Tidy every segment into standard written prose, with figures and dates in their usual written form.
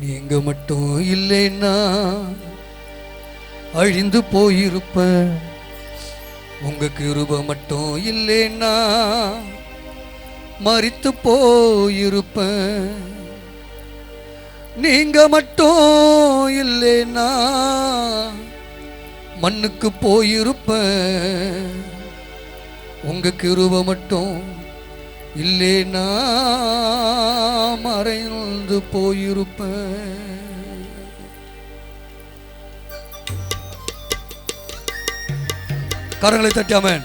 நீங்க மட்டும் இல்லைன்னா அழிந்து போயிருப்பேன். உங்க கிருபை மட்டும் இல்லைன்னா மரித்து போயிருப்பேன். நீங்க மட்டும் இல்லைன்னா மண்ணுக்கு போயிருப்பேன். உங்க கிருபை மட்டும் இல்லைன்னா மறைந்து போயிருப்பேன். கரங்களை தட்டி ஆமென்.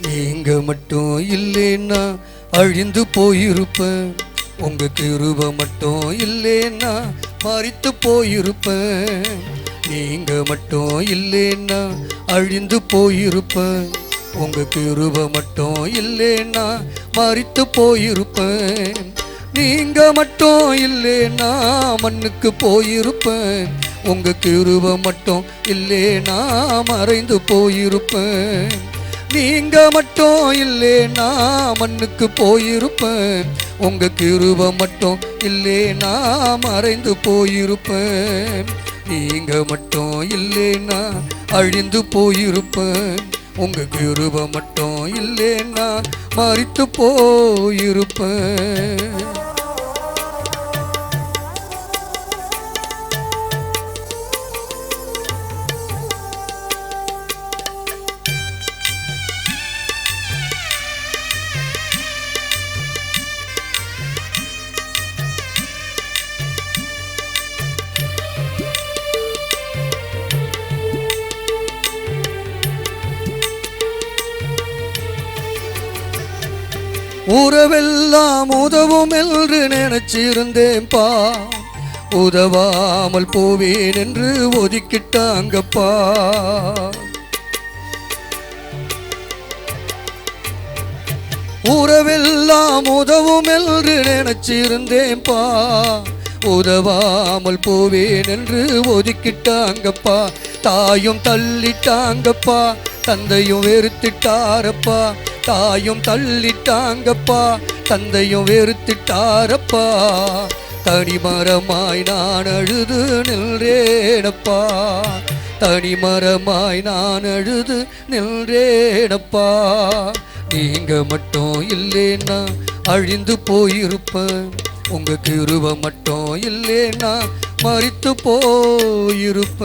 நீங்க மட்டும் இல்லைன்னா அழிந்து போயிருப்பேன். உங்க கிருபை மட்டும் இல்லைன்னா மரித்து போயிருப்பேன். நீங்க மட்டும் இல்லைன்னா அழிந்து போயிருப்பேன். உங்க கிருபை மட்டும் இல்லைன்னா மரித்து போயிருப்பேன். நீங்க மட்டும் இல்லைன்னா மண்ணுக்கு போயிருப்பேன். உங்க கிருபை மட்டும் இல்லைன்னா மறைந்து போயிருப்பேன். நீங்க மட்டும் இல்லைன்னா மண்ணுக்கு போயிருப்பேன். உங்க கிருபை மட்டும் இல்லைன்னா மறைந்து போயிருப்பேன். நீங்க மட்டும் இல்லைன்னா அழிந்து போயிருப்பேன். உங்க கிருபை மட்டும் இல்லைன்னா மரித்து போயிருப்பேன். உறவெல்லாம் உதவும் என்று நினைச்சிருந்தேன்பா. உதவாமல் போவேன் என்று ஒதுக்கிட்டாங்கப்பா. உறவெல்லாம் உதவும் என்று நினைச்சிருந்தேன்பா. உதவாமல் போவேன் என்று ஒதுக்கிட்டாங்கப்பா. தாயும் தள்ளிட்டாங்கப்பா, தந்தையும் வெறுத்திட்டாரப்பா. தாயும் தள்ளிட்டாங்கப்பா, தந்தையும் வெறுத்திட்டாரப்பா. தனிமரமாய் நான் அழுது நின்றேனப்பா. தனிமரமாய் நான் அழுது நின்றேனப்பா. நீங்க மட்டும் இல்லைன்னா அழிந்து போயிருப்பேன். உங்க கிருபை மட்டும் இல்லைன்னா மரித்து போயிருப்பேன்.